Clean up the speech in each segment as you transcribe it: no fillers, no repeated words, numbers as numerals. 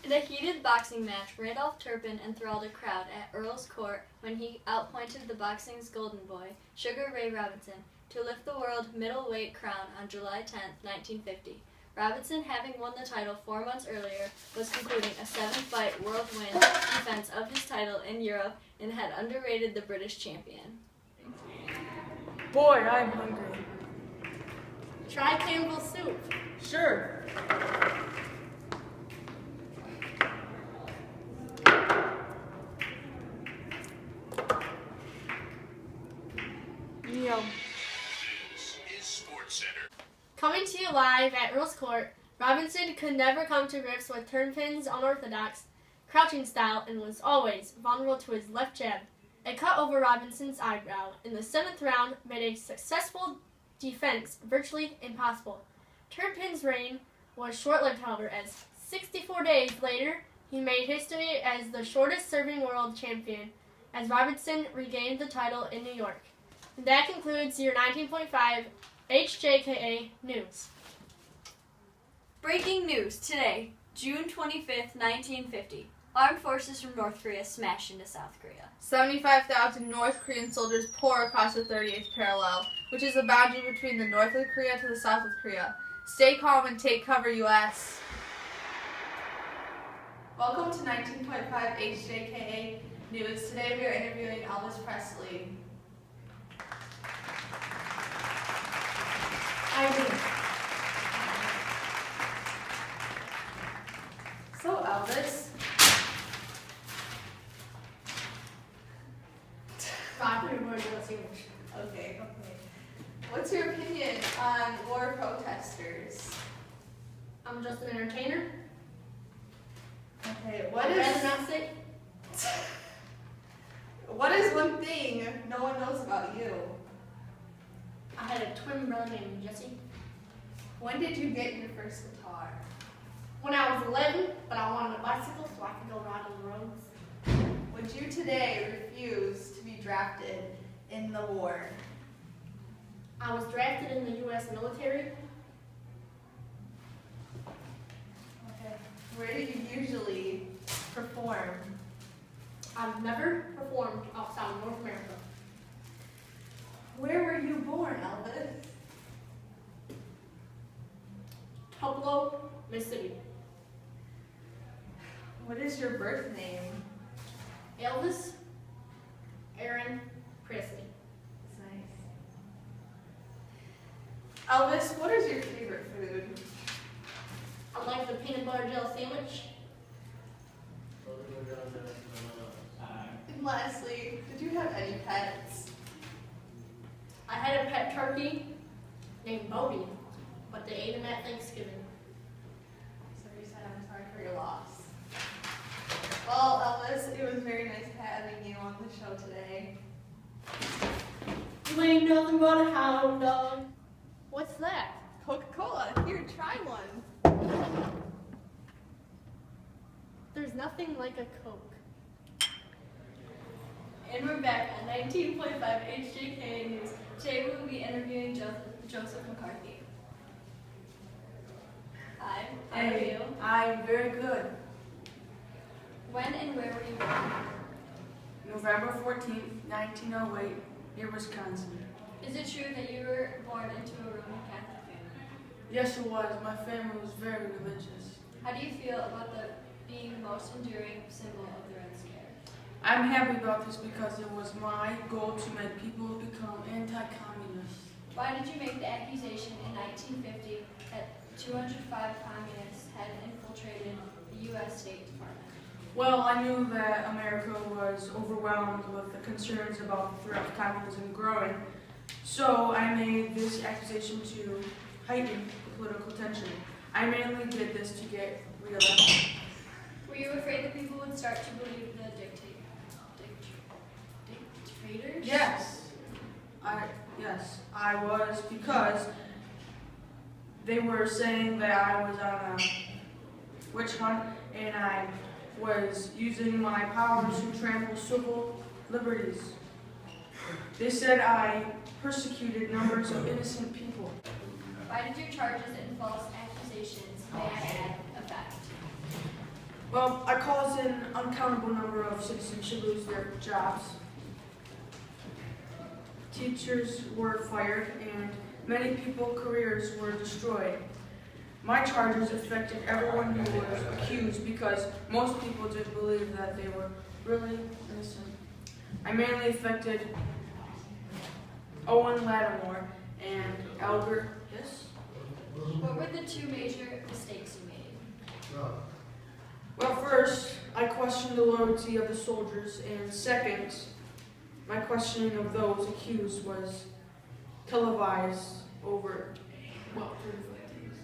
In a heated boxing match, Randolph Turpin enthralled a crowd at Earl's Court when he outpointed the boxing's golden boy, Sugar Ray Robinson, to lift the world middleweight crown on July 10, 1950. Robinson, having won the title 4 months earlier, was concluding a 7-fight whirlwind defense of his title in Europe and had underrated the British champion. Boy, I'm hungry. Try Campbell's soup. Sure. Yum. This is Sports Center. Coming to you live at Earl's Court, Robinson could never come to grips with Turpin's unorthodox crouching style and was always vulnerable to his left jab. A cut over Robinson's eyebrow in the 7th round made a successful defense virtually impossible. Turpin's reign was short-lived, however, as 64 days later he made history as the shortest-serving world champion as Robinson regained the title in New York. And that concludes your 19.5 HJKA News. Breaking news today, June 25th, 1950. Armed forces from North Korea smashed into South Korea. 75,000 North Korean soldiers pour across the 38th parallel, which is the boundary between the north of Korea to the south of Korea. Stay calm and take cover, U.S. Welcome to 19.5 HJKA News. Today we are interviewing Elvis Presley. So Elvis, okay. What's your opinion on war protesters? I'm just an entertainer. Okay, I'd rather not say. what is one thing no one knows about you? I had a twin brother named Jesse. When did you get your first guitar? When I was 11, but I wanted a bicycle so I could go ride on the roads. Would you today refuse to be drafted in the war? I was drafted in the U.S. military. Okay. Where do you usually perform? I've never performed outside of North America. Where were you born, Elvis? Tupelo, Mississippi. What is your birth name? Elvis Aaron Presley. That's nice. Elvis, what is your favorite food? I like the peanut butter jelly sandwich. And lastly, did you have any pets? I had a pet turkey named Bobby, but they ate him at Thanksgiving. So you said I'm sorry for your loss. Well, Elvis, it was very nice having you on the show today. You ain't nothing but a hound dog. What's that? Coca-Cola, here, try one. There's nothing like a Coke. And we're back on 19.5 HJK News. Today we will be interviewing Joseph McCarthy. Hi, how are you? I'm very good. When and where were you born? November 14th, 1908, near Wisconsin. Is it true that you were born into a Roman Catholic family? Yes, it was. My family was very religious. How do you feel about being the most enduring symbol of the Red Scare? I'm happy about this because it was my goal to make people become anti-communist. Why did you make the accusation in 1950 that 205 communists had infiltrated the U.S. State Department? Well, I knew that America was overwhelmed with the concerns about the threat of communism growing, so I made this accusation to heighten political tension. I mainly did this to get re-elected. Were you afraid that people would start to believe the dictators? Yes, I was, because they were saying that I was on a witch hunt and I was using my powers to trample civil liberties. They said I persecuted numbers of innocent people. Why did your charges and false accusations, may I add, affect? Well, I caused an uncountable number of citizens to lose their jobs. Teachers were fired, and many people's careers were destroyed. My charges affected everyone who was accused because most people didn't believe that they were really innocent. I mainly affected Owen Lattimore and Albert Hiss. What were the two major mistakes you made? Well, first, I questioned the loyalty of the soldiers, and second, my questioning of those accused was televised over, 35 days.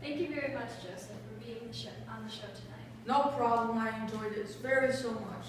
Thank you very much, Joseph, for being on the show tonight. No problem, I enjoyed it very so much.